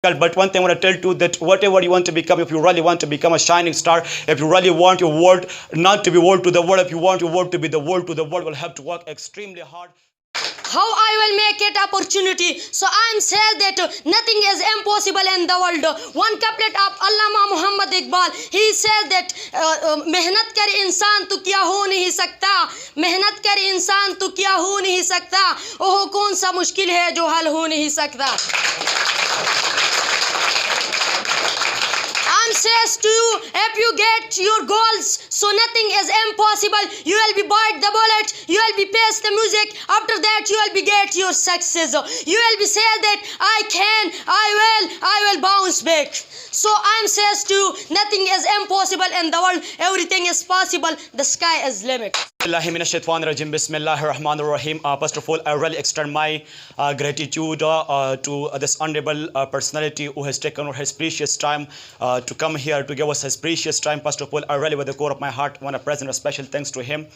But one thing I want to tell you that whatever you want to become, if you really want to become a shining star, if you really want your world not to be world to the world, if you want your world to be the world to the world, will have to work extremely hard. How I will make it opportunity. So I am said that nothing is impossible in the world. One couplet of Allama Muhammad Iqbal. He says that मेहनत कर इंसान तो क्या हो नहीं सकता, मेहनत कर इंसान तो क्या हो नहीं सकता, ओह कौन सा मुश्किल है जो हल हो नहीं सकता. Says to you, if you get your goals, so nothing is impossible. You will be bite the bullet, you will be pace the music, after that you will be get your success. You will be say that I can, I will bounce back. So I am says to you, nothing is impossible in the world, everything is possible, the sky is limit. Bismillahirrahmanirrahim. First of all, I really extend my gratitude to this honorable personality who has taken his precious time to come here to give us his precious time. First of all, I really, with the core of my heart, want to present a special thanks to him.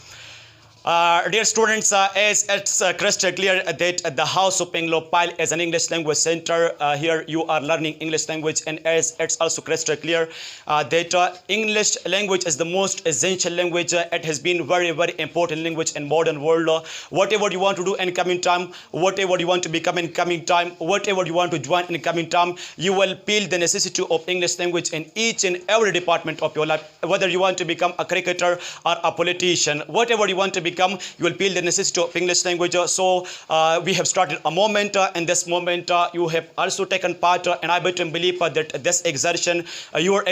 Dear students, as it's crystal clear that the House of Penglopile is an English language center, here you are learning English language, and as it's also crystal clear that English language is the most essential language. It has been very, very important language in modern world. Whatever you want to do in coming time, whatever you want to become in coming time, whatever you want to join in coming time, you will feel the necessity of English language in each and every department of your life. Whether you want to become a cricketer or a politician, whatever you want to become, you will feel the necessity of English language. So we have started a moment. In this moment, you have also taken part, and I bet and believe that this exertion, your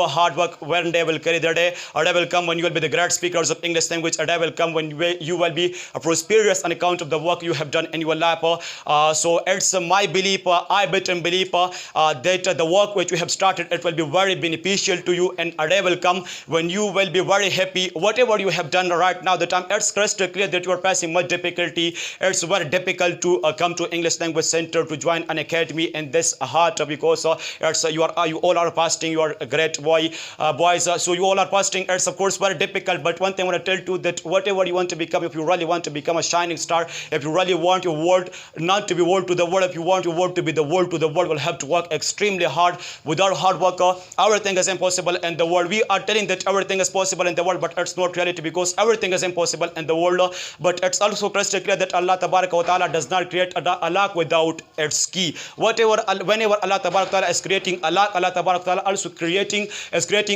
hard work, one day will carry the day. A day will come when you will be the great speakers of English language. A day will come when you will be prosperous on account of the work you have done in your life. So it's my belief, I bet and believe that the work which you have started, it will be very beneficial to you, and a day will come when you will be very happy. Whatever you have done right now, the time it's crystal clear that you are facing much difficulty. It's very difficult to come to English language center to join an academy in this heart, because you all are fasting. You are a great boys. So you all are fasting. It's of course very difficult. But one thing I want to tell you that whatever you want to become, if you really want to become a shining star, if you really want your world not to be world to the world, if you want your world to be the world to the world, will have to work extremely hard. Without hard work, everything is impossible in the world. We are telling that everything is possible in the world, but it's not reality, because everything is impossible in the world. But it's also crystal clear that Allah Tabaraka wa Ta'ala does not create a lock without its key. Whenever Allah Tabaraka wa Ta'ala is creating a lock, Allah Tabaraka wa Ta'ala also creating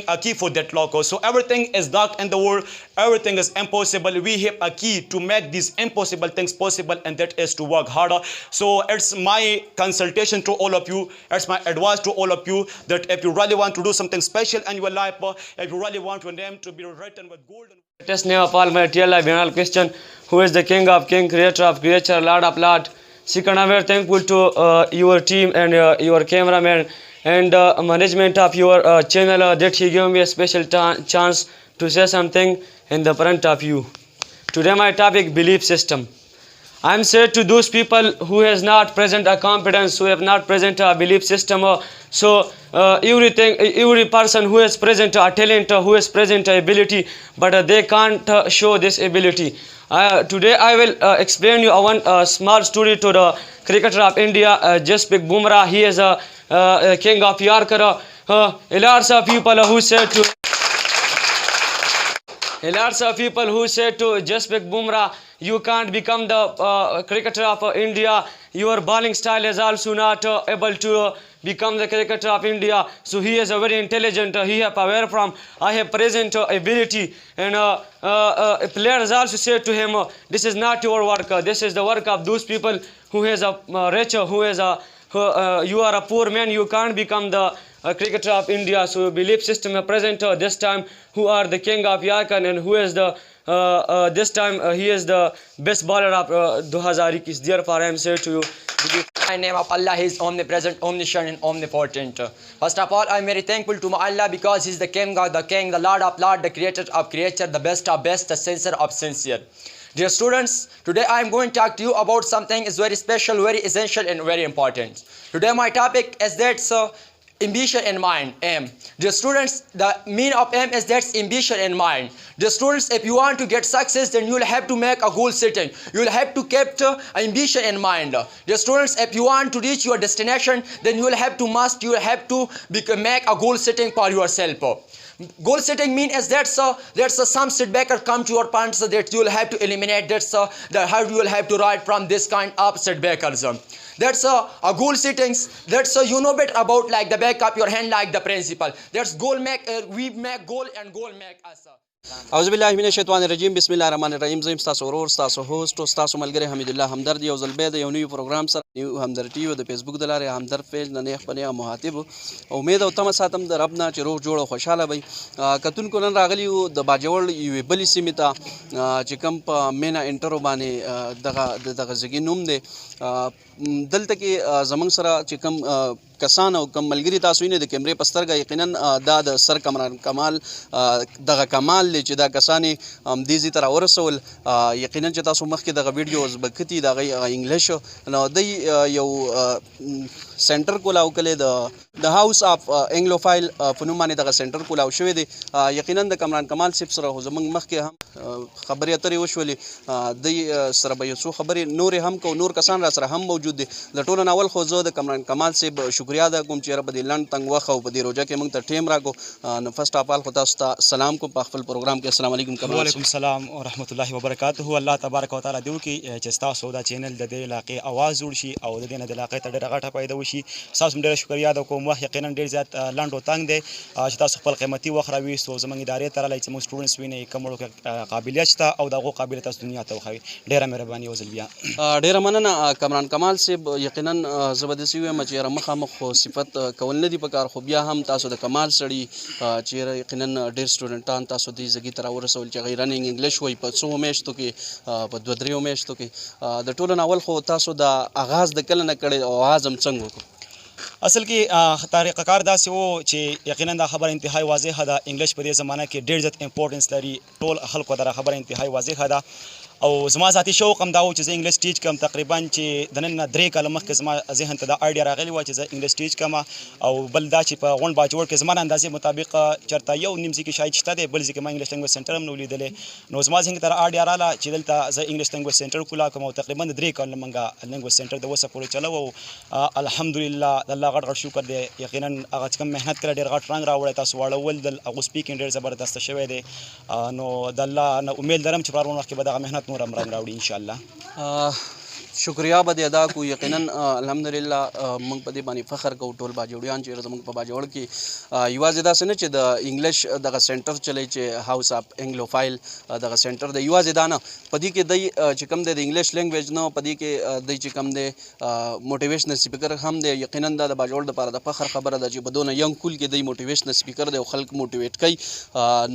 a key for that lock. So everything is dark in the world, everything is impossible. We have a key to make these impossible things possible, and that is to work harder. So it's my consultation to all of you, it's my advice to all of you, that if you really want to do something special in your life, if you really want your name to be written with gold. Greatest name of Almighty Allah, beyond question, who is the King of King, Creator of Creature, Lord of Lord. Second, I'm very thankful to your team and your cameraman and management of your channel that he gave me a special chance to say something in the front of you. Today my topic, belief system. I am said to those people who has not present a competence, who have not present a belief system. Every person who has present a talent, who has present a ability, but they can't show this ability. Today I will explain you one small story to the cricketer of India, Jasprit Bumrah. He is a king of Yorker. Lots of people who said to Jasprit Bumrah, you can't become the cricketer of India. Your bowling style is also not able to become the cricketer of India. So he is a very intelligent. He have aware from I have present ability, and players also say to him, this is not your work. This is the work of those people who has a rich, who is a you are a poor man. You can't become the cricketer of India. So belief system present this time, who are the king of Yarkand, and who is the this time he is the best bowler of 2021. Therefore I am saying to you, my name of Allah is omnipresent, omniscient, and omnipotent. First of all, I am very thankful to my Allah, because He is the King of the King, the Lord of Lord, the Creator of Creature, the best of best, the sincere of sincere. Dear students, today I am going to talk to you about something is very special, very essential, and very important. Today my topic is that ambition in mind, aim. Dear students, the meaning of aim is that's ambition in mind. Dear students, if you want to get success, then you will have to make a goal setting. You will have to keep ambition in mind. Dear students, if you want to reach your destination, then you will have to make a goal setting for yourself. Goal setting means is that's some setback come to your point, so that you will have to eliminate. That's how you will have to write from this kind of setbackers. That's a goal settings. That's you know better about like the back of your hand like the principle. That's goal make we make goal and goal make us. اعوذ بالله من الشیطان الرجیم بسم الله الرحمن الرحیم زم تاسو ورور تاسو هوست او تاسو ملګری حمید الله همدرد یو ځل به د یو نوی پروګرام سره نیو همدرد ټي وي د فیسبوک د لارې همدرد پیج نه خپل مخاطب امید او تم ساتم د رب نه چې روغ جوړ او خوشاله وي کتونکو نن راغلی یو د باجوړ یو بلی سیمه ته چې کوم په مینا انټرو باندې دغه ځګی نوم دی دلته کې زمنګ سره چې کوم کسان او کوم ملګری تاسو یې د کیمرې پسترګه یقینا د سر کمال دغه کمال چې دا کسانی دیزی تر ورسول یقینا چې تاسو مخکې دغه ویډیوز بکتی دغه انګلیش نو د یو سنټر کولاو کله د هاوس اف انګلوفایل فنومانه دغه سنټر کولاو شوې دي یقینا د کمران کمال سیب سره زمنګ مخکې هم خبرې اترې وشولې د سره به یو څو خبرې نور هم کو نور کسان را سره هم موجود دي د ټولو ناول خو زه د کمران کمال سیب شکریا ادا کوم چې رب دې لند تنګ وخه او په دې روزه کې موږ ته ټیم راکو نو فرست اف آل خو تاسو ته سلام کوم په خپل پروګرام کې السلام علیکم کمال وعلیکم السلام ورحمۃ اللہ وبرکاتہ الله تبارک وتعالى دیو کې چې تاسو دا چینل د دې علاقې आवाज جوړ شي او د دې نه د علاقې ته ډېره غټه پیدا وشي تاسو ډېر شکریا ادا کوم وخت یقینا ډېر زیات لند او تنګ دی چې تاسو خپل قیمتي وخت راويستو زموږ ادارې ته راځي چې موږ سټوډنټس ویني کومو قابلیت شته او دغه قابلیت تاسو دنیا ته وخوي ډېره مهرباني وزل بیا ډېره مننه کمران کمال سیب یقینا زبردستي وایم چې مخامخ صفت کول نه دی پکار خو بیا هم تاسو د کمال سړی چې یقینا ډېر سټوډنټان تاسو دې ځګی تر ورسول چې غیرنګ انګلیش وای په څو میاشتو کې په 2-3 میاشتو کې د ټولو ناول خو تاسو د آغاز د کله نه کړی او آغاز هم څنګه وکړو اصل کې طریقه کار داسې وو چې یقینا دا خبره انتهایی واضحه ده انګلیش په دې زمانه کې ډېر زیات امپورټنس لري ټول خلکو دا خبره انتهایی واضحه ده او زما ذاتي شوق هم دا و چې زه انګلیش ټیچ کوم تقریبا چې د نن 3 کاله مخکې زما ذهن ته دا آیډیا راغلی و چې زه انګلیش ټیچ کوم او بل دا چې په غونډ باجوړ کې زما اندازې مطابق چرته یو نیم ځکه شاید شته دی بل ځکه ما انګلیش لنګویج سنټر هم نو لیدلې نو زما ذهن ته آیډیا رااله چې دلته زه انګلیش لنګویج سنټر کولا کوم او تقریبا 3 کاله منګه لنګویج سنټر د وسه پورې چلو او الحمدلله الله غټ غټ شکر دی یقینا هغه کوم مهنت کړ ډېر غټ رنګ راوړی تاسو واړول د هغه سپیکینګ ډېر زبردست شوی دی نو د الله نه امید لرم چې په روان وخت کې به دغه مهنت نور هم رنګ راوړي ان شاء الله شکریا به ادا کو یقینا الحمدلله موږ په دې باندې فخر کوو ټول باجوړیان چې زموږ په باجوړ کې یوازې دا څه نه چې د انګلیش دغه سنټر چلی چې هاوس اف انګلوفایل دغه سنټر د یوازې دا نه په دې کې د چې کوم د انګلیش لینګویج نه په دې کې د چې کوم د موټیویشنل سپیکر هم دی یقینا د باجوړ لپاره د فخر خبره ده چې بدون ینګ کول کې د موټیویشنل سپیکر دی او خلک موټیویټ کوي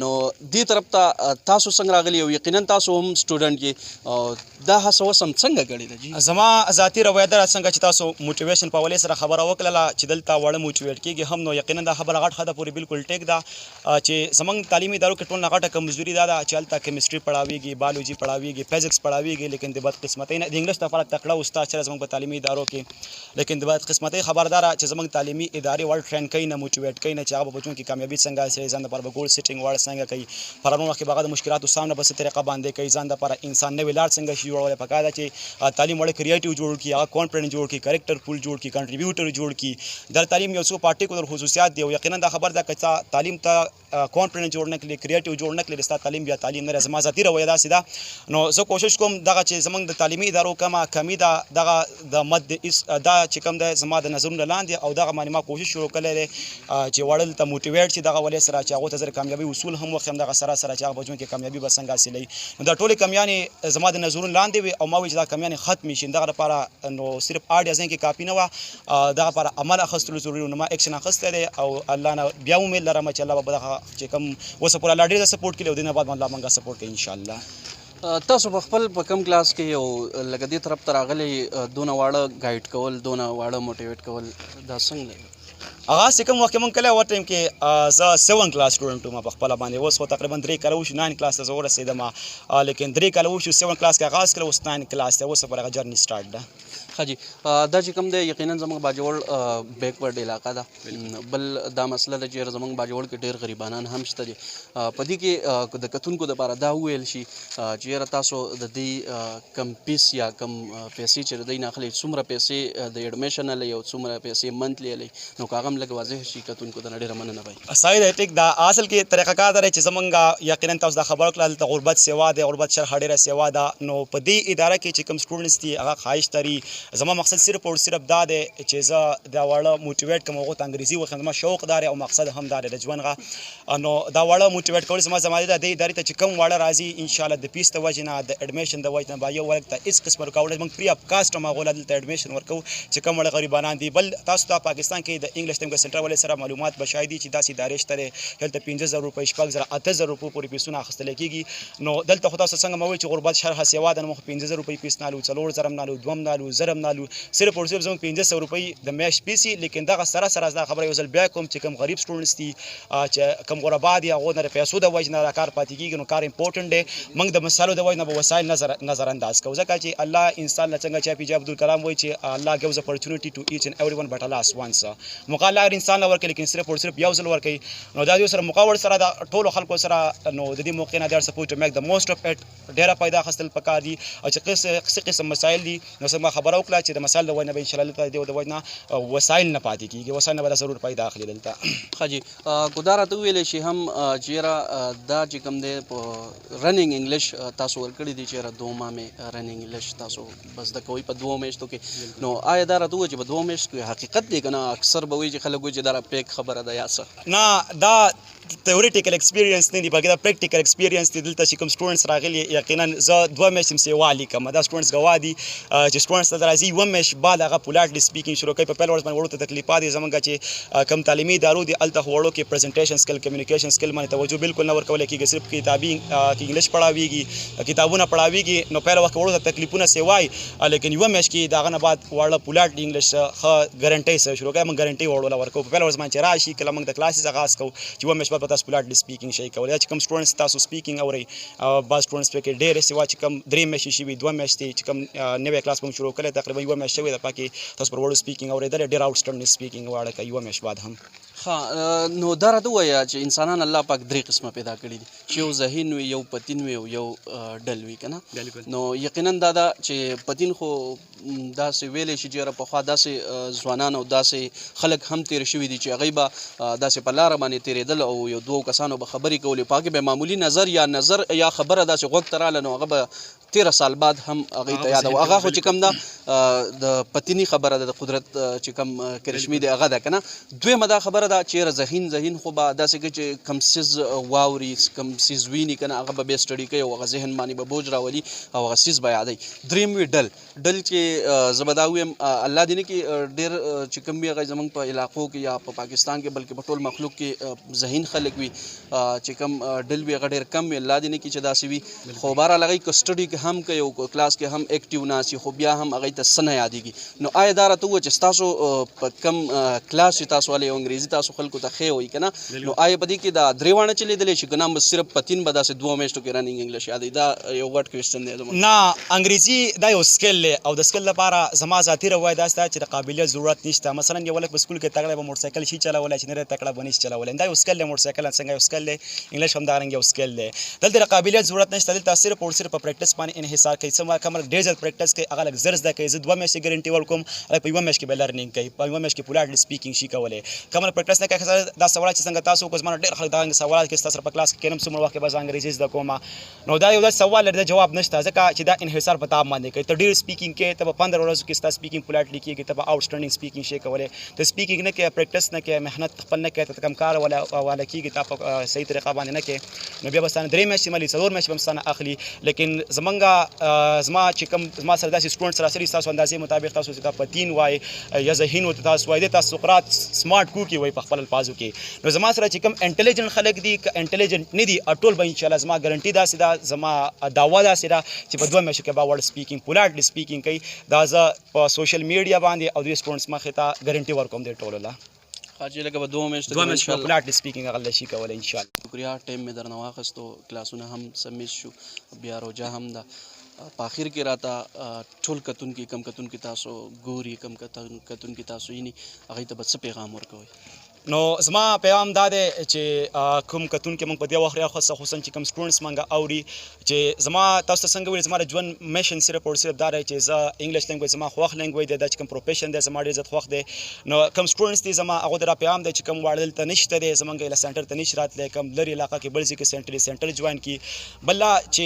نو دې طرف ته تاسو څنګه راغلی او یقینا تاسو هم سټوډنټ کې دا هڅه وسم څنګه کړی ده زما ذاتی رویه ده څنګه چې تاسو موټیویشن په حواله سره خبره وکړه چې دلته وړه موټیویټ کیږي هم نو یقینا دا خبره غټ خده پوری بالکل ټیک ده چې زمنګ تعلیمي ادارو کې ټول نه غټه کمزوري ده چې هلته کیمستري پڑھاویږي بایولوژي پڑھاویږي فزکس پڑھاویږي لیکن د بد قسمتۍ نه د انګلیش لپاره تکړه استاد چې زمنګ په تعلیمي ادارو کې لیکن د بد قسمتۍ خبردار چې زمنګ تعلیمي ادارې ول ټرین کوي نه موټیویټ کوي نه چې هغه بچو کې کامیابی څنګه سي ځان لپاره ګول سیټینګ وړ څنګه کوي پرانو وخت کې باغ د مشکلاتو سامنے په طریقه باندې کوي ځان لپاره انسان نه ویلار څنګه شي جوړول پکاره چې تعلیم وړ کریټیو جوړ کی هغه کانفیډنس جوړ کی کریکټر پول جوړ کی کنټریبیوټر جوړ کی در تعلیم یو څو پارټیکولر خصوصیات دی او یقینا دا خبر ده چې تعلیم ته کانفیډنس جوړ نه کړي کریټیو جوړ نه کړي د تعلیم بیا تعلیم نه زما ذاتی رویه دا سیده نو زه کوشش کوم دغه چې زمنګ د تعلیمي ادارو کمی دا دغه د مد دا چې کوم د زما د نظرونو لاندې او دغه باندې ما کوشش شروع کړی چې وړل ته موټیویټ شي دغه ولې سره چې هغه ته زر کامیابی اصول هم وخم دغه سره چې هغه بچو کې کامیابی به څنګه حاصلې نو دا ټول کمیانې زما د نظرونو لاندې وي او ما وی چې دا کمیانې ختم شي دغه لپاره نو صرف آډیا ځین کې کافي نه و دغه لپاره عمل اخیستلو ضروري نو ما اکشن اخیستی دی او الله نه بیا امید لرم چې الله به دغه چې کوم وسه پوره الله ډېر سپورټ کړي او دینه بعد الله مونږه سپورټ کوي ان شاء الله تاسو په خپل په کم کلاس کې یو لکه دې طرف ته راغلی دونه واړه ګایډ کول دونه واړه موټیویټ کول دا څنګه هغه چې کوم وخت مونږ کله و ټایم کې زه 7 کلاس سټوډنټ وم په خپل باندې اوس خو تقریبا 3 کاله وشو 9 کلاس ته زه ورسېدم لیکن 3 کاله وشو 7 کلاس کې آغاز کړ اوس 9 کلاس ته اوس پر هغه جرنی سٹارټ ده ښه جي دا چې کوم دی یقینا زموږ باجوړ بیکورډ علاقه ده بل دا مسله ده چې زموږ باجوړ کې ډېر غریبانان هم شته دي په دې کې د کتونکو دپاره دا وویل شي چې یاره تاسو د دې کم پیس یا کم پیسې چې د دوی نه اخلئ څومره پیسې د ایډمیشن هلی او څومره پیسې منتلی هلی نو که هغه هم لږ واضح شي کتونکو ته نه ډېره مننه وایي صحیح دی ټیک دا اصل کې طریقه کار دی چې زمونږ یقینا تاسو دا خبر کړل دلته غربت سیوا دی غربت شرح ډېره سیوا ده نو په دې اداره کې چې کوم سټوډنټس دي هغه خواهش لري زما مقصد صرف او صرف دا دی چې زه دا واړه موټیویټ کوم هغو ته انګریزي وښیم زما شوق دا دی او مقصد هم دا دی د ژوند غه نو دا واړه موټیویټ کول زما د دې ادارې ته چې کوم واړه راځي انشاءالله د پیس د وجې نه د اډمیشن د وجې نه به یو ورک ته هېڅ قسم رکاوټ موږ فري اف کاسټ هم هغو له دلته اډمیشن ورکوو چې کوم واړه غریبانان دي بل تاسو ته پاکستان کې د انګلیش ټیم سنټر والے سره معلومات به شاید چې داسې ادارې شته دی هلته 50,000 روپۍ 6,000 8,000 روپۍ پورې پیسونه اخیستلی کېږي نو دلته خو تاسو څنګه مه وایئ چې غربت شرح سیوا ده نو موږ 15,000 روپۍ پیس نالو 4,000 هم نالو 2 هم نالو 1,000 هم نالو صرف او صرف زموږ 1500 روپۍ د میاشت پیسي لیکن دغه سره دا خبره یو ځل بیا کوم چې کوم غریب سټوډنټس دي چې کوم غربا دي هغو نه د پیسو د وجې نه دا کار پاتې کېږي نو کار امپورټنټ دی موږ د مسالو د وجې نه به وسایل نظر انداز کوو ځکه چې الله انسان له څنګه چې پی عبدالکلام وایي چې الله gives opportunity to each and everyone but alas once موقع الله هر انسان له ورکوي لیکن صرف او صرف یو ځل ورکوي نو دا د یو سره موقع ورسره د ټولو خلکو سره نو د دې موقع نه they are supposed to make the most of it ډېره پیدا اخیستل پکار دي او چې قسم مسایل دي نو څنګه خبره وکړه چې د مسایل د وجې نه به انشاءالله دلته د وجې نه وسایل نه پاتې کېږي وسایل نه به ضرور پیدا اخلي دلته ښه جي ګدا راته وویلی شي هم چې یاره دا چې کوم دی په رننګ انګلیش تاسو ورکړي دي چې یاره 2 ماه مې رننګ انګلیش تاسو بس زده کوئ په 2 میاشتو کې نو آیا دا راته ووایي چې په 2 میاشتو کې حقیقت دی که نه اکثر به وایي چې خلک وایي چې دا پیک خبره ده یا څه نه دا تیوریټیکل ایکسپیرینس نه دی بلکې دا پریکټیکل ایکسپیرینس دی دلته چې کوم سټوډنټس راغلي یقینا زه 2 میاشتې سیوا لیکم دا سټوډنټس ګواه دي چې سټوډنټس دلته راځي 1 میاشت بعد هغه پولاټلی سپیکینګ شروع کوي په پیل ورځ باندې وړو ته تکلیفات دي زموږ چې کوم تعلیمي ادارو دي هلته خو وړو کې پریزنټیشن سکل کمیونیکیشن سکل باندې توجه بالکل نه ورکولی کېږي صرف کتابي انګلیش پړاویږي کتابونه پړاویږي نو پیل وخت وړو ته تکلیفونه سیوای لیکن 1 میاشت کې د هغه نه بعد واړه پولاټلی انګلیش ښه ګارنټۍ سره شروع کوي موږ ګارنټۍ وړو له ورکوو په پیل ورځ باندې چې راشي کله موږ د کلاسز آغاز کوو چې 1 میاشت بعد به تاسو پولاټلی سپیکینګ شي کولی چې کوم سټوډنټس تاسو سپیکینګ اورئ بعض سټوډنټس پکې ډېرې سیوا چې کوم 3 میاشتې شوي 2 میاشتې چې کوم نوی کلاس موږ شروع کړی تقریبا 1 میاشت شوې ده پکې تاسو پر وړو سپیکینګ اورېدلی ډېر آوټسټنډینګ سپیکینګ واړه کوي 1 میاشت بعد هم ښه نو دا راته ووایه چې انسانان الله پاک 3 قسمه پیدا کړي دي چې یو ذهین وي یو پتین وي او یو ډل وي که نه نو یقینا دا ده چې پتین خو داسې ویلی شي چې یاره پخوا داسې ځوانان او داسې خلک هم تیر شوي دي چې هغوی به داسې په لاره باندې تېرېدل او یو 2 کسانو به خبرې کولې په هغې به معمولي نظر یا خبره داسې غوږ ته راله نو هغه به 13 سال بعد هم هغوی ته یاد هغه خو چې کوم ده د پتیني خبره ده د قدرت چې کوم کرشمي دی هغه ده که نه دویمه دا خبره ده چې یاره ذهین خو به داسې کوي چې کوم څیز واوري کوم څیز ویني که نه هغه به بیا سټډي کوي او هغه ذهن باندې به بوج راولي او هغه څیز به یادوي دریم وي ډل چې زه به دا ووایم الله دې نه کړي ډېر چې کوم وي هغه زموږ په علاقو کې یا په پاکستان کې بلکې په ټول مخلوق کې ذهین خلک وي چې کوم ډل وي هغه ډېر کم وي الله دې نه کړي چې داسې وي خو بهرحال هغوی که سټډي کې هم کوي او کلاس کې هم اکټیو ناست خو بیا هم هغوی ته څه نه یادېږي نو آیا دا راته ووایه چې ستاسو په کم کلاس چې تاسو والی یو انګریزي تاسو خلکو ته ښې وایي که نه نو آیا په دې کې دا درې واړه چې لیدلی شي که نه صرف پتین به داسې 2 میاشتو کې رننګ انګلیش یادوي دا یو غټ کوېسچن دی زموږ نه انګریزي دا یو سکل دی او د سکل لپاره زما ذاتي روایت داسې ده چې د قابلیت ضرورت نشته مثلا یو هلک په سکول کې تکړه به موټرسایکل شي چلولی چې نه دی تکړه به نشي چلولی دا یو سکل دی موټرسایکل څنګه یو سکل دی انګلیش هم دارنګه یو سکل دی دلته د قابلیت ضرورت نشته دلته صرف او صرف په پریکټس باندې انحصار کوي څه کوم ډېر زیات پریکټس کوي هغه لږ زر زده کوي زه 2 میاشتې ګارنټي ورکوم هلک په 1 میاشت کې به لرنینګ کوي په 1 میاشت کې پولاټلی سپیکینګ شي کولی کوم پریکټس نه کوي دا سوالات چې څنګه تاسو وکړو زما ډېر خلک دا سوالات کې ستاسو په کلاس کې کینم څومره وخت کې به زه انګریزي زده کوم نو دا یو داسې سوال لري جواب نشته ځکه چې دا انحصار په تا باندې کوي ته ډېر سپیکینګ کوې ته به 15 ورځو کې ستا سپیکینګ پولاټلی کېږي ته به آوټسټنډینګ سپیکینګ شي کولی ته سپیکینګ نه کوې پریکټس نه کوې محنت خپل نه کوې ته کم کار والا کېږي تا په صحیح طریقه باندې نه کوې نو بیا به ستانه 3 میاشتې ملي 4 میاشتې به هم ستانه اخلي لیکن زما چې کوم زما سره داسې سټوډنټس راسري ستاسو اندازې مطابق تاسو چې دا پتین وایي یا ذهین ورته تاسو وایي تاسو سقراط سمارټ کوکي وایي په خپل الفاظو کې نو زما سره چې کوم انټیلیجنټ خلک دي که انټیلیجنټ نه دي ټول به انشاءالله زما ګارنټي داسې ده زما دعوه داسې ده چې په 2 میاشتو کې به وړ سپیکینګ پولاټلی سپیکینګ کوي دا زه په سوشل میډیا باندې او دوی سټوډنټس مخې ته ګارنټي ورکوم دی ټولو له چې لکه به 2 میاشتې 2 میاشتې په پولاټلی سپیکینګ هغه شي کولی انشاءالله شکریه ټایم مې درنه واخیستو کلاسونه هم سمیس شو بیا روجه هم ده په اخر کې راته ټول کتونکي کم کتونکي تاسو ګوري کم کتونکي تاسو یې هغوی ته به څه پیغام ورکوئ؟ نو زما پیغام دا دی چې کوم کتونکي موږ په دې وخت راخوسته خصوصا چې کوم سټوډنټس موږ اوري چې زما تاسو ته څنګه ویل زما د ژوند میشن صرف او صرف دا دی چې زه انګلیش لینګویج زما خوښ لینګویج دی دا چې کوم پروفیشن دی زما ډېر زیات خوښ دی نو کوم سټوډنټس دي زما هغو ته دا پیغام دی چې کوم واړه دلته نشته دی زمونږ له سینټر ته نشي راتلی کوم لرې علاقه کې بل ځای کې سینټر جوین کړي بل چې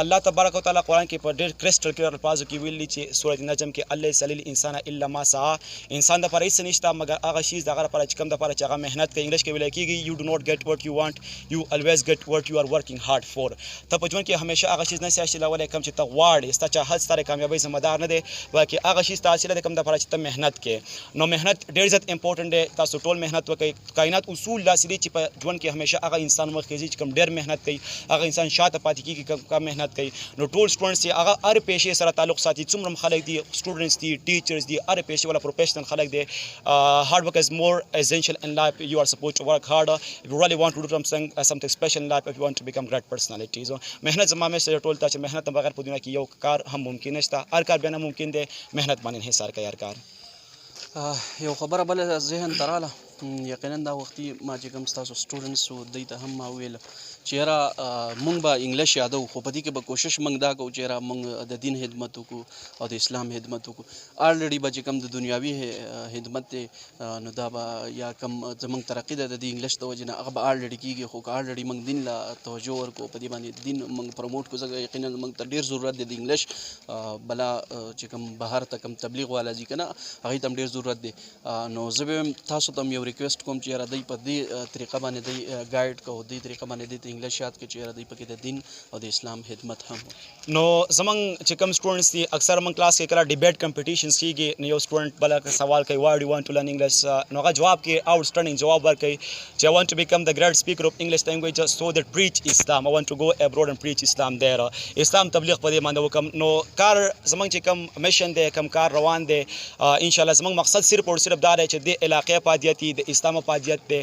الله تبارک وتعالی قرآن کې په ډېر کرسټل کلیر الفاظو کې ویلي چې سورۃ النجم کې الله یسأل الانسان الا ما سعى انسان دپاره هېڅ نشته مګر هغه شیز د هغه لپاره چې کوم دپاره چې هغه محنت کوي انګلیش کې ویلی کېږي you do not get what you want you always get what you are working hard for ته په ژوند کې همیشه هغه شیز نشي حاصلولی کوم چې ته غواړې ستا چاهت ستا د کامیابۍ ذمهدار نه دی بلکې هغه شیز ته حاصله دی کوم دپاره چې ته محنت کوې نو محنت ډېر زیات امپورټنټ دی تاسو ټول محنت وکړئ کائنات اصول داسې دي چې په ژوند کې همیشه هغه انسان مخکې ځي چې کوم ډېر محنت کوي هغه انسان شاته پاتې کېږي کم محنت کوي نو ټول سټوډنټس چې هغه هر پیشې سره تعلق ساتي څومره هم خلک دي سټوډنټس دي ټیچرز دي هر پیشې والا پروفیشنل خلک دي hard work is more essential in life you are supposed to work harder if you really want to do something special in life if you want to become great personality so محنت زما میسج ټول ته چې محنت نه بغیر په دنیا کې یو کار هم ممکن نشته هر کار بیا نه ممکن دی محنت باندې انحصار کوي هر کار یو خبره بله ذهن ته راله یقینا دا وختي ما چې کوم ستاسو سټوډنټس وو دوی ته هم ما ویل چې یاره مونږ به انګلیش یادو خو په دې کې به کوشش مونږ دا کوو چې یاره مونږ د دین خدمت وکړو او د اسلام خدمت وکړو الریډي به چې کوم د دنیاوي خدمت دی نو دا به یا کوم زمونږ ترقي ده د دې انګلیش د وجې نه هغه به الریډي کېږي خو که الریډي مونږ دین له توجه ورکړو په دې باندې دین مونږ پروموټ کړو ځکه یقینا مونږ ته ډېر ضرورت دی د انګلیش بلا چې کوم بهر ته کوم تبلیغ والا ځي که نه هغوی ته هم ډېر ضرورت دی نو زه به تاسو ته هم یو ریکویسټ کوم چې یاره دوی په دې طریقه باندې دوی ګایډ کوو دې طریقه باندې دوی ته انګلیش یاد کړي چې یاره دوی پکې د دین او د اسلام خدمت هم نو زمونږ چې کوم سټوډنټس دي اکثر موږ کلاس کې کله ډیبیټ کمپټیشنز کېږي نو یو سټوډنټ بله سوال کوي واي ډو وانټ ټو لرن انګلیش نو هغه جواب کوي آوټسټینډینګ جواب ورکوي چې I want to become the great speaker of English language so that preach Islam I want to go abroad and preach Islam there اسلام تبلیغ په دې باندې وکړم نو کار زمونږ چې کوم میشن دی کوم کار روان دی انشاءالله زمونږ مقصد صرف او صرف دا دی چې د علاقې پادیت د اسلام پادیت دی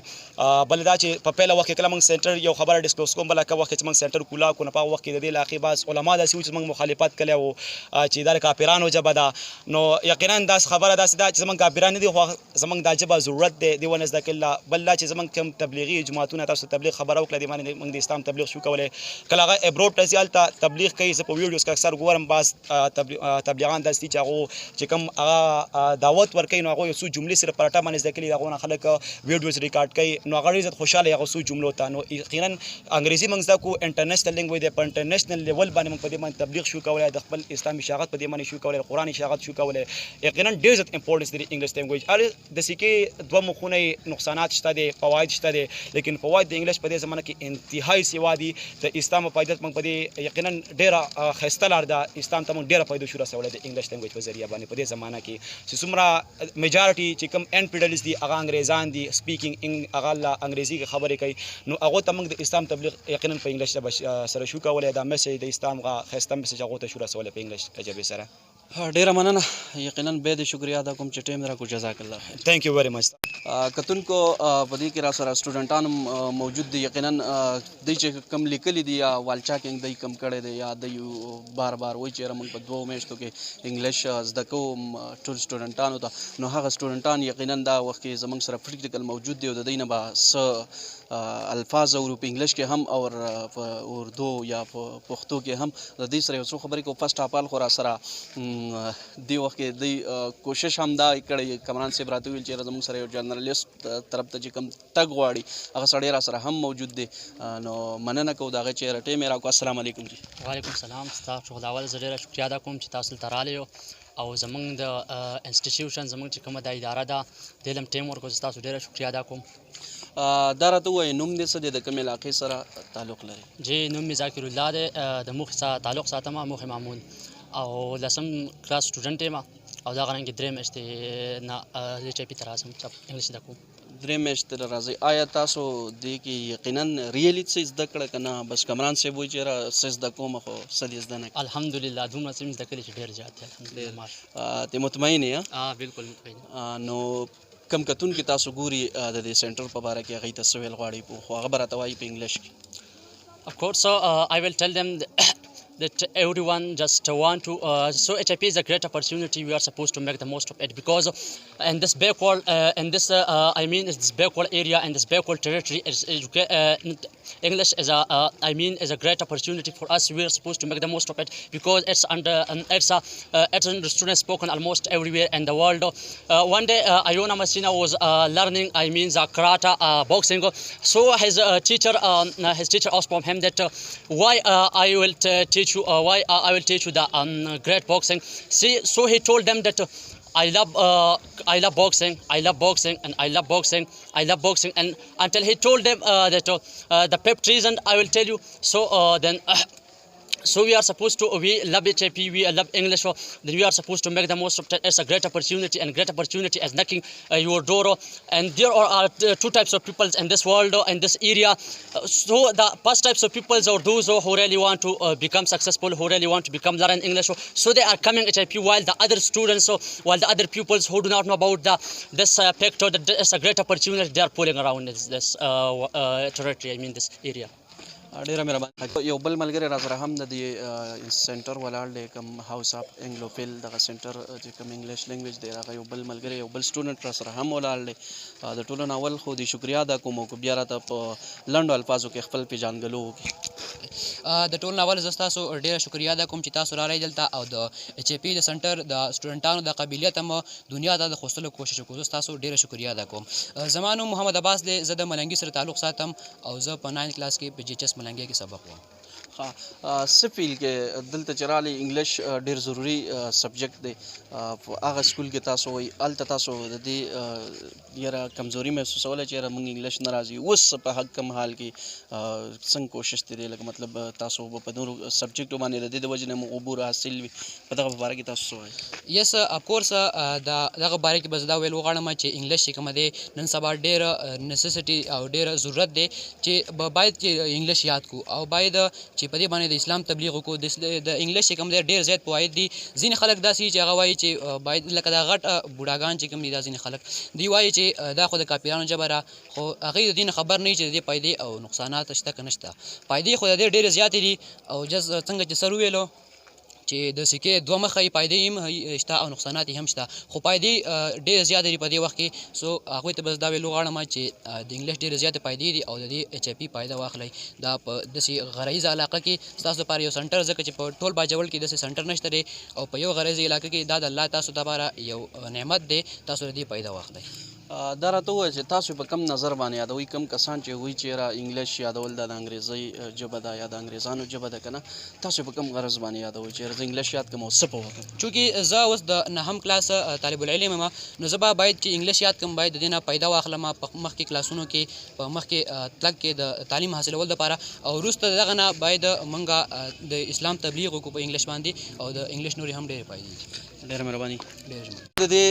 بل دا چې په پیله وخت کې کله موږ سینټر یو خبره ډسکلوز کوم بله که وخت چې موږ سینټر کولا کو نه په هغه وخت کې د دې علاقې بعض علما داسې وو چې موږ مخالفت کړی وو چې دا د کافرانو ژبه ده نو یقینا داسې خبره داسې ده چې زموږ کافران نه دي خو زموږ دا ژبه ضرورت دی دې ونه زده کړله بل دا چې زموږ کوم تبلیغي جماعتونه تاسو تبلیغ خبره وکړه دې باندې موږ د اسلام تبلیغ شو کولی کله هغه ابروډ ته ځي هلته تبلیغ کوي زه په ویډیوز کې اکثر ګورم بعض تبلیغان داسې دي چې هغو چې کوم هغه دعوت ورکوي نو هغوی یو څو جملې صرف په رټه باندې زده کړي د هغو نه خلک ویډیوز ریکارډ کوي نو هغه ډېر زیات خوشحاله هغه څو جملو ته نو یقینا انګریزي موږ زده کړو انټرنیشنل لینګویج دی په انټرنیشنل لیول باندې موږ په دې باندې تبلیغ شو کولی د خپل اسلامي اشاعت په دې باندې شو کولی قرآن اشاعت شو کولی یقینا ډېر زیات امپورټنس دی د انګلیش لینګویج هر داسې کې دوه مخونه نقصانات شته دی فواید شته دی لیکن فواید د انګلیش په دې زمانه کې انتهایی سیوا دي د اسلام فایدت موږ په دې یقینا ډېره ښایسته لار ده اسلام ته موږ ډېره فایدو شو رسولی د انګلیش لینګویج په ذریعه باندې په دې زمانه کې چې څومره میجارټي چې کوم انفیډلز دي هغه انګریزان دي سپیکینګ هغه انګریزي کې خبرې کوي نو هغو ته موږ د اسلام تبلیغ یقینا په انګلیش ژبه سره شو کولی دا میسج د اسلام هغه ښایسته میسج هغو ته شو رسولی په انګلیش ژبې سره ډیره مننه یقینا به د شکریا ادا کوم چې ټیم راکو جزاک الله خیر تھینک یو ویری مچ کتونکو په دې کې را سره سټوډنټان موجود دي یقینا دوی چې کم لیکلي دي یا والچا کې دوی کم کړی دی یا دوی بار بار وایي چې موږ په 2 میاشتو کې انګلیش زده کوو ټول سټوډنټانو ته نو هغه سټوډنټان یقینا دا وخت کې زموږ سره پریکټیکل موجود دی او د دوی نه به څه الفاظ او په انګلیش کې هم او په اردو یا په پښتو کې هم د دې سره یو څو خبرې کوو فرسټ اف آل خو را سره دې وخت کې دوی کوشش هم دا کړی کمران صاحب راته ویل چې زموږ سره یو جرنالیست طرف ته چې کوم تګ غواړي هغه سړی را سره هم موجود دی نو مننه کوو د هغه چې رټۍ مې راکړو السلام علیکم جی وعلیکم السلام ستاسو د اول زه ډېره شکریا ادا کوم چې تاسو دلته راغلي او زمونږ د انسټیټیوشن زمونږ چې کومه د اداره ده د علم ټیم ورکو تاسو ډېره شکریا ادا کوم دا راته ووایي نوم دې څه دی د کومې علاقې سره تعلق لري جی نوم مې ذاکر الله دی د موخې سره تعلق ساتم موخې مامون او لسم کلاس سټوډنټ یم او دا غرانګې درې میاشتې نه د چپي ته راځم چې انګلیش زده کوم 3 میاشتې راځي آیا تاسو دې کې یقینا ریئلی څه زده کړه که نه بس کمران صاحب وایي چې څه زده کوم خو څه دې زده نه الحمدلله دومره څه مې زده کړي چې ډېر زیات دی الحمدلله ته مطمئن یې بالکل مطمئن نو کم کتونکي تاسو ګوري د دې سینټر په باره کې هغوی ته څه ویل غواړئ خو هغه به راته وایي په انګلیش کې Of course, so I will tell them that everyone just want to. So HIP is a great opportunity. We are supposed to make the most of it because in this backward, this backward area and this backward territory English is a great opportunity for us. We are supposed to make the most of it because it's under students spoken almost everywhere in the world. One day, Ayona Masina was learning the karate boxing. So his teacher asked from him that why I will teach you the great boxing. So he told them that I love boxing, and I love boxing, and until he told them that the fifth reason I will tell you. So we are supposed to, we love HIP, we love English, then we are supposed to make the most of it. It's a great opportunity, and great opportunity is knocking your door. And there are two types of people in this world, in this area. So the first types of people are those who really want to become successful, who really want to become learn English. So they are coming HIP, while the other students, while the other pupils who do not know about this factor, that it's a great opportunity, they are pulling around this territory, this area. ډیره مهرباني. یو بل ملګری را سره هم د دې سنټر ولاړ دی، کوم هاوس اف انګلوفیل دغه سنټر چې کوم انګلیش لینګویج دی، هغه یو بل ملګری، یو بل سټوډنټ را سره هم ولاړ دی. د ټولو نه اول خو د شکریا ادا کوم او بیا راته په لنډو الفاظو کې خپل پیژانګلو وکړي. د ټولو نه اول زه ستاسو ډېره شکریا ادا کوم چې تاسو راغلئ دلته او د HIP د سنټر د سټوډنټانو د قابلیت هم دنیا ته د خوستلو کوشش وکړو. زه ستاسو ډېره شکریا ادا کوم. زما نوم محمد عباس دی، زه د ملنګي سره تعلق ساتم او زه په 9 کلاس کې په GHS ملنګي کې سبق وایم. څه فیل کې دلته چې راغلي انګلیش ډېر ضروري سبجیکټ دی، په هغه سکول کې تاسو وایي هلته تاسو د دې یاره کمزوري محسوسولی چې یاره موږ انګلیش نه راځي، اوس په هغه کم حال کې څنګه کوشش دی، لکه مطلب تاسو په نورو سبجیکټو باندې د دې د وجې نه مو عبور حاصل وي، په دغه په باره کې تاسو څه وایي؟ یس افکورس دغه باره کې به زه دا ویل وغواړم چې انګلیش چې کومه دی نن سبا ډېره نیسیسټي او ډېره ضرورت دی چې باید چې انګلیش یاد کړو او باید چې په دې باندې د اسلام تبلیغ وکړو. د انګلیش چې کوم دی ډېر زیات فواید دي. ځینې خلک داسې چې هغه وایي چې باید لکه دا غټ بوډاګان چې کوم دي، دا ځینې خلک دوی وایي چې دا خو د کاپیرانو ژبه ده، خو هغوی د دې نه خبر نه وي چې د دې فایدې او نقصانات شته که نشته. فایدې خو د دې ډېرې زیاتې دي او څنګه چې سر وویلو چې د سکې دوه مخه یې فایدې هم شته او نقصانات یې هم شته، خو فایدې ډېرې زیاتې دي په دې وخت کې. سو هغوی ته بس دا ویل وغواړم چې د انګلیش ډېرې زیاتې فایدې دي او د دې HIP فایده واخلئ. دا په داسې غرایزه علاقه کې ستاسو لپاره یو سنټر، ځکه چې په ټول باجوړ کې داسې سنټر نشته دی او په یو غرایزه علاقه کې دا د الله تاسو لپاره یو نعمت دی، تاسو د دې فایده واخلئ. دا راته ووایه چې تاسو په کم نظر باندې یادوئ، کم کسان چې هغوی چې یاره انګلیش یادول دا د انګریزۍ ژبه ده یا د انګریزانو ژبه ده که نه، تاسو په کم غرض باندې یادوئ چې یاره زه انګلیش یاد کړم او څه په وکړم؟ چونکې زه اوس د 9م کلاس طالب العلم یم، نو زه به باید چې انګلیش یاد کړم، باید د دې نه فایده واخلم په مخکې کلاسونو کې، په مخکې تلک کې د تعلیم حاصلولو دپاره، او وروسته د دغه نه باید موږ د اسلام تبلیغ وکړو په انګلیش باندې، او د انګلیش نورې هم ډېرې فایدې دي. ډېره مهرباني. ډېر د دې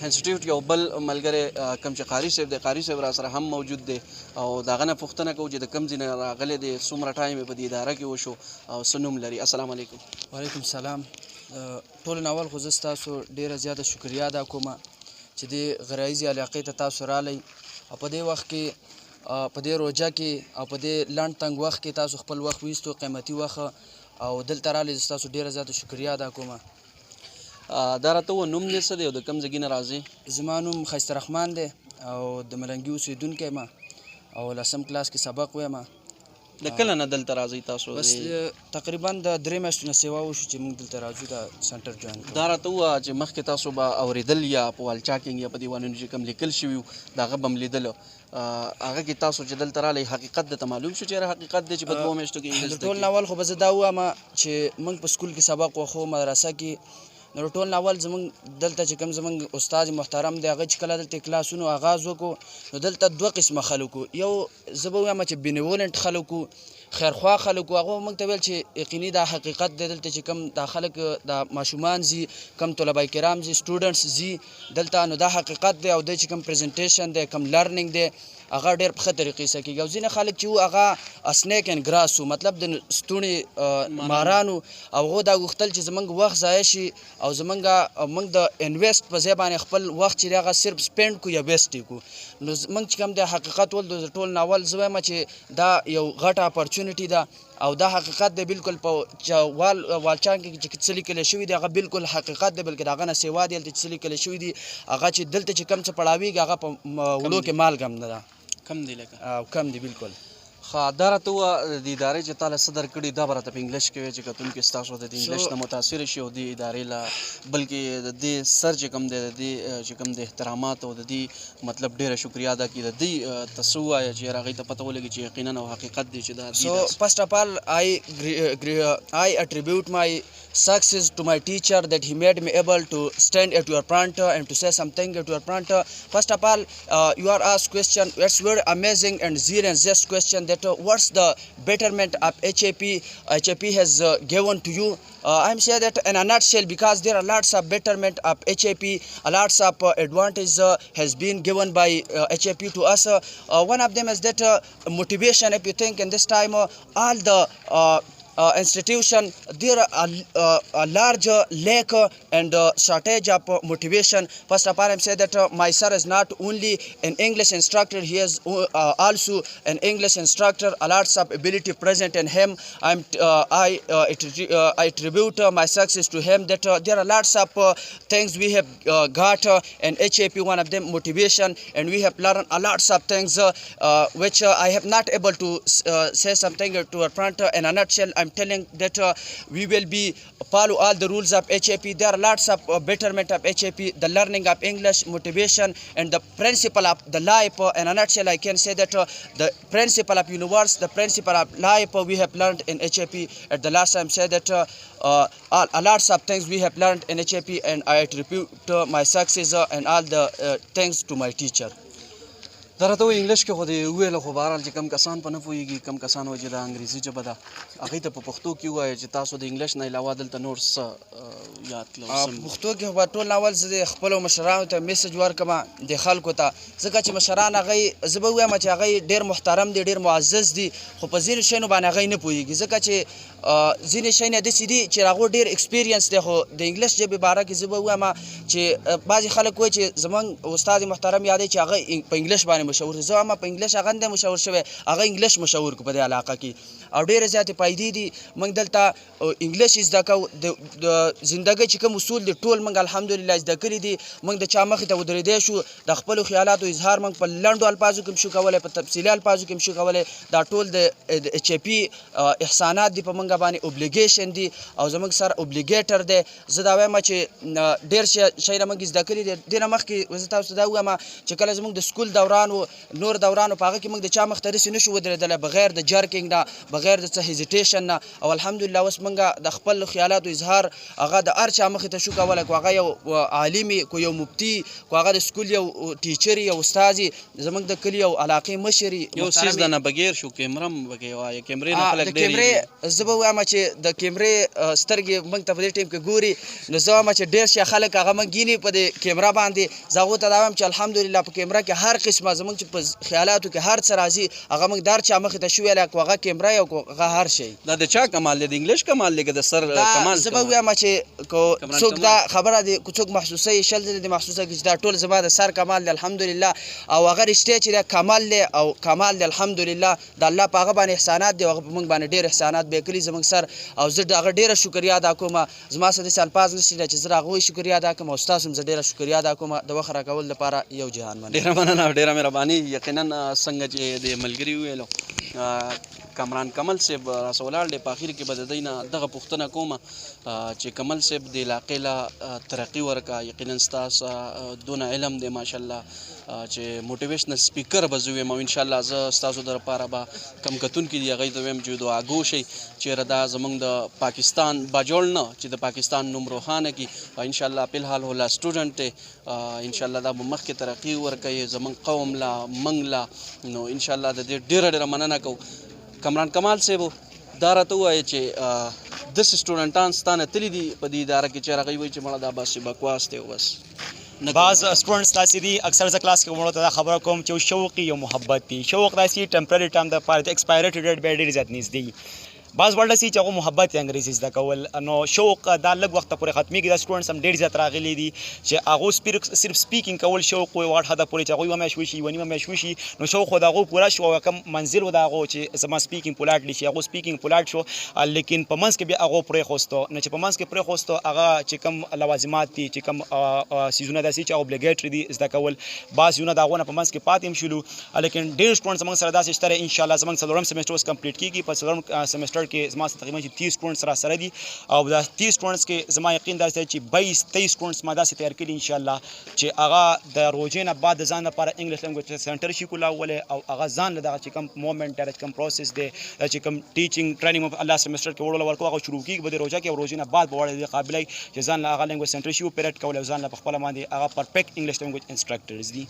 انسټیټیوټ یو بل ملګری کوم چې قاري صاحب دی، قاري صاحب را سره هم موجود دی او د هغه نه پوښتنه کوو چې د کوم ځای نه راغلی دی، څومره ټایم یې په دې اداره کې وشو او څه نوم لري. السلام علیکم. وعلیکم السلام. ټولو نه اول خو زه ستاسو ډېره زیاته شکریا ادا کوم چې دې غرایزې علاقې ته تاسو راغلی او په دې وخت کې په دې روژه کې او په دې لنډ تنګ وخت کې تاسو خپل وخت ویستو، قیمتي وخت، او دلته راغلی. زه ستاسو ډېره زیاته شکریا ادا کوم. دا راته ووایه نوم دې څه دی او د کوم ځای نه راځې؟ زما نوم ښایسته رحمان دی او د ملنګي اوسېدونکی یم او 10م کلاس کې سبق وایم. د کله نه دلته راځئ تاسو؟ بس تقریبا د 3 میاشتو نه سیوا وشو چې موږ دلته راځو دا سنټر جوین کړو. دا راته ووایه چې مخکې تاسو به اورېدل یا په والچاکینګ یا په دیوانونو چې کوم لیکل شوي وو د هغه به م لیدلو، هغه کې تاسو چې دلته راغلی حقیقت درته معلوم شو چې یاره حقیقت دی چې په 2 میاشتو کې انګلیش د ټول نه اول خو به زه دا ووایم چې موږ په سکول کې سبق وخو مدرسه کې، نو ټول نه اول زموږ دلته چې کوم زموږ استاد محترم دی هغه چې کله دلته کلاسونو آغاز وکړو نو دلته 2 قسمه خلک وو. یو زه به ووایم چې بینیولنټ خلک وو، خیرخوا خلک وو، هغه موږ ته ویل چې یقیني دا حقیقت دی، دلته چې کوم دا خلک دا ماشومان ځي، کوم طلبه کرام ځي، سټوډنټس ځي دلته، نو دا حقیقت دی او دی چې کوم پریزنټیشن دی، کوم لرنینګ دی، هغه ډېر په ښه طریقې سره کېږي. او ځینې خلک چې وو هغه اسنیک اینډ ګراس وو، مطلب د ستوني ماران وو، او هغو دا غوښتل چې زموږ وخت ضایع شي او موږ د انویسټ په ځای باندې خپل وخت چې دی هغه صرف سپینډ کړو یا ویسټ یې کړو. نو موږ چې کوم دی حقیقت ول د ټول نه اول زه وایم چې دا یو غټه اپرچونیټي اپورچونټي ده او دا حقیقت دی بالکل په والچان کې چې څه لیکلی شوي دي هغه بالکل حقیقت دی بلکې د هغه نه سیوا دی هلته چې څه لیکلی شوي دي هغه چې دلته چې کم څه پړاویږي هغه په وړو کې مالګه هم نه ده کم دی لکه او کم دی بالکل ښه دا راته ووایه د ادارې چې تا له څه درکړي دا به راته په انګلیش کې وایي چې کتونکي ستاسو د انګلیش نه متاثره شي او دې ادارې له بلکې د دې سر چې کوم دی د دې چې کوم د احترامات او د دې مطلب ډېره شکریا ادا کړي د دې ته څه ووایه چې هغوی ته پته ولګي چې یقینا او حقیقت دی چې دا So first of all, I attribute my success to my teacher that he made me able to stand at your front and to say something at your front. First of all, you are asked question. It's very amazing and zero and just question that what's the betterment of HAP? HAP has given to you. I'm saying that in a nutshell because there are lots of betterment of HAP, lots of advantage has been given by HAP to us. One of them is that motivation. If you think in this time, all the institution there are a large lack and shortage of motivation. First of all, I'm saying that my sir is not only an English instructor, he is also an English instructor. A lots of ability present in him. I attribute my success to him that there are lots of things we have got in HAP. One of them motivation, and we have learned a lots of things which I have not able to say something to our front. In a nutshell, I'm telling that we will be follow all the rules of HAP. There are lots of betterment of HAP, the learning of English, motivation, and the principle of the life. In a nutshell, I can say that the principle of universe, the principle of life we have learned in HAP. At the last time, said that a lots of things we have learned in HAP, and I attribute my success and all the thanks to my teacher. دا راته وایي انګلیش کې خو دې وویله خو بهرحال چې کم کسان په نه پوهېږي کم کسان وایي چې دا انګریزي ژبه ده هغوی ته په پښتو کې ووایه چې تاسو د انګلیش نه علاوه دلته نور څه یاد کړل پښتو کې به ټول اول زه د خپلو مشرانو ته میسج ورکړم د خلکو ته ځکه چې مشران هغوی زه به ووایم چې هغوی ډېر محترم دي ډېر معزز دي خو په ځینو شیانو باندې هغوی نه پوهېږي ځکه چې ځینې شیونه داسې دي چې هغو ډېر ایکسپیرینس دی خو د انګلیش ژبې باره کې زه به ووایم چې بعضې خلک وایي چې زموږ استاد محترم یادوي چې هغه په انګلیش باندې مشهور دي زه هم په انګلیش هغه نه دی مشهور شوی هغه انګلیش مشهور کړو په دې علاقه کې او ډېرې زیاتې فایدې دي موږ دلته انګلیش زده کوو د زندګۍ چې کوم اصول دي ټول موږ الحمدلله زده کړي دي موږ د چا مخې ته ودرېدی شو د خپلو خیالاتو اظهار موږ په لنډو الفاظو کې هم شو کولی په تفصیلي الفاظو کې هم شو کولی دا ټول د ایچ ای پي احسانات دي په موږ باندې اوبلیګیشن دي او زموږ سر اوبلیګیټر دی زه دا وایم چې ډېر شیونه موږ زده کړي دي دې نه مخکې زه تاسو ته دا ووایم چې کله زموږ د سکول دوران و نور دوران په هغه کې موږ د چا مخ ته داسې نه شو ودرېدلی بغیر د جرکینګ نه بغیر د څه هیزیټیشن نه او الحمدلله اوس موږ د خپل خیالاتو اظهار هغه د هر چا مخې ته شو کولی که هغه یو عالم وي که یو مفتی که هغه د سکول یو ټیچر یو استاد وي زموږ د کلي یو علاقې مشر یو څیز د نه بغیر شو کیمره هم پکې وایه کیمرې نه خلک د کیمرې زه به ووایم چې د کیمرې سترګې موږ ته په دې ټیم کې ګوري نو زه وایم چې ډېر شي خلک هغه موږ ګیني په دې کیمره باندې زه هغو ته دا وایم چې الحمدلله په کیمره کې هر قسمه زموږ چې په خیالاتو کې هر څه راځي هغه موږ د هر چا مخې ته شو ویلی که هغه کیمره یا که هغه هر شی دا د چا کمال دی د انګلیش کمال دی که د سر کمال زه به ووایم چې که څوک دا خبره دی که څوک محسوسوي شل ځلې دې محسوسه کړي چې دا ټول زما د سر کمال دی الحمدلله او هغه رښتیا چې دا کمال دی او کمال دی الحمدلله د الله په هغه باندې احسانات دی او هغه په موږ باندې ډېر احسانات به یې کړي زموږ سر او زه د هغه ډېره شکریا ادا کوم زما څه داسې الفاظ نشته چې زه د هغوی شکریا ادا کوم او ستاسو هم زه ډېره شکریا ادا کوم د وخت راکولو لپاره یو جهان مننه ډېره مننه ډېره مهرباني یقینا څنګه چې د ملګري وویلو کامران کمل صاحب راسه ولاړ دی په اخر کې به د دوی نه دغه پوښتنه کومه چې کمل صاحب د علاقې له ترقي ورکړه یقینا ستاسو دونه علم دی ماشاءالله چې موټیویشنل سپیکر به زه ویم او انشاءالله زه ستاسو دپاره به کم کتونکي دي هغوی ته ویم چې دعاګو شئ چېرې دا زموږ د پاکستان باجوړ نه چې د پاکستان نوم روښانه کړي او انشاءالله فلحال هو سټوډنټ دی انشاءالله دا به مخکې ترقي ورکوي زموږ قوم له موږ له نو انشاءالله د دې ډېره ډېره مننه کوو کمران کمال صاحب دا راته ووایه چې داسې سټوډنټان ستا نه تللي دي په دې اداره کې چې هغوی وایي چې مړه دا بس بکواس دی بس بعض سټوډنټس داسې دي اکثر زه کلاس کې مړو ته دا خبره کوم چې یو شوق یو محبت وي شوق داسې ټمپرري ټایم دپاره د ایکسپایرټي ډیټ به یې ډېرې زیات نږدې بعض ورډ سي چې هغه محبت انګریزي زده کول نو شوق دا لږ وخت پورې ختميږي دا سټوډنټس هم ډېر زیات راغلي دي چې هغه صرف سپیکینګ کول شوق وي وړ حدا پورې چې هغه یو مېش وشي ونی مېش وشي نو شوق خو دا هغه پورا شو او کم منزل و دا هغه چې زما سپیکینګ پولاټ لشي هغه سپیکینګ پولاټ شو لیکن په منځ کې بیا هغه پرې خوستو نو چې په منځ کې پرې خوستو هغه چې کم لوازمات دي چې کم سیزونه داسي چې اوبلیګیټری دي زده کول بعض یونه دا غونه په منځ کې پاتې شلو لیکن ډېر سټوډنټس موږ سره داسې شته ان شاء الله زموږ څلورم سیمسټر اوس کمپلیټ کیږي په څلورم سیمسټر کې زما تقریبا 30 سټوډنټس را سره دي او دا 30 سټوډنټس کې زما یقین دا چې 22 23 سټوډنټس ما داسې تیار کړي ان شاء الله چې هغه د روزې نه بعد ځان لپاره انګلیش لنګویج سنټر شي کولاولې او هغه ځان له دغه چې کوم مومنت دا چې کوم پروسس دی چې کوم ټیچینګ ټریننګ الله سیمسټر کې وړول ورکو هغه شروع کیږي به د روزه کې او روزې نه بعد به وړي قابلای چې ځان له هغه لنګویج سنټر شي اپریټ کول او ځان له خپل باندې هغه پرفیکټ انګلیش لنګویج انسټرکټرز دي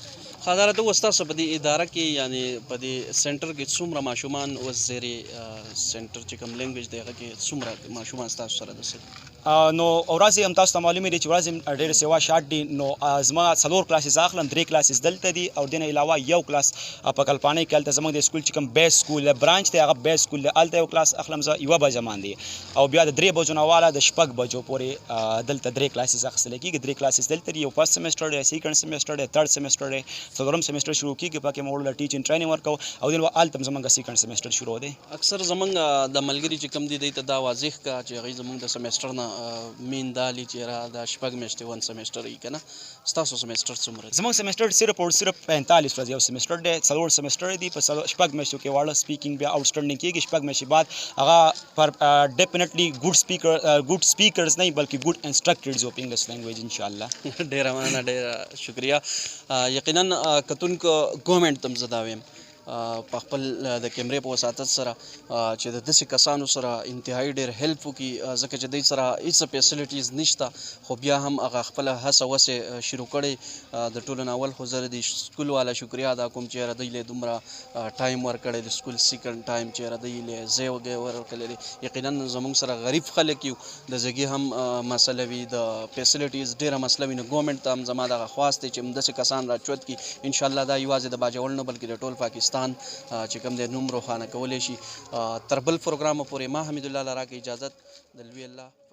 خاطر ته وستاسو په دې اداره کې یعنی په دې سنټر کې څومره ماشومان وزيري سنټر چې کوم لنګویج دی هغه کې څومره ماشومان تاسو سره دي نو ورځ هم تاسو ته معلومه دي چې ورځ ډېر سیوا شارټ دي نو زما څلور کلاسز اخلم 3 کلاسز دلته دي او دنه علاوه یو کلاس په کلپانه کې الته زموږ د سکول چې کوم بیس سکول برانچ دی هغه بیس سکول الته یو کلاس اخلم زه یو بجه باندې او بیا د 3 بجو نه والا د شپږ بجو پورې دلته 3 کلاسز اخیستل کېږي 3 کلاسز دلته یو فرست سیمسټر دی سیکنډ سیمسټر دی ثرد سیمسټر دی څلورم سیمسټر شروع کېږي پکې موږ له ټیچینګ ټریننګ ورکو او دنه الته زموږ سیکنډ سیمسټر شروع دی اکثر زمونږ د ملګری چې کم دي ته دا واضح کا چې هغه زمونږ د سیمسټر نه مین دالي چې را د شپږ میاشتې ون سیمسټر یې کنه تاسو سیمسټر څومره زموږ سیمسټر صرف او صرف 45 ورځې یو سیمسټر دی څلور سیمسټر دی په شپږ میاشتو کې واړه سپیکینګ بیا آوټسټینډینګ کېږي شپږ میاشتې بعد هغه پر ډیفینیټلی ګډ سپیکرز نه بلکې ګډ انسټرکټرز اف انګلیش لنګویج ان شاء الله ډیر مننه ډیر شکریا یقینا کتونکو ګورنمنت تم زداویم په خپل د کیمرې په وساتت سره چې د داسې کسانو سره انتهایی ډېر هیلپ وکړي ځکه چې دوی سره هېڅ فیسلیټیز نشته خو بیا هم هغه خپله هڅه وسې شروع کړې د ټولو نه اول خو زه د سکول والا شکریا ادا کوم چې یاره دوی له دومره ټایم ورکړی د سکول سیکنډ ټایم چې یاره دوی له ځای وګی ورکړلی دی یقینا زموږ سره غریب خلک یو د زګي هم مسله وي د فیسلیټیز ډېره مسله وي نو ګورنمنټ ته هم زما دغه خواست دی چې همداسې کسان راچوت کړي انشاءالله دا یوازې د باجوړ نه بلکې د ټول پاکستان چې کوم د نوم روښانه کولی شي تر بل پروګرام پورې ما حمید الله لرا کې اجازت د لوی الله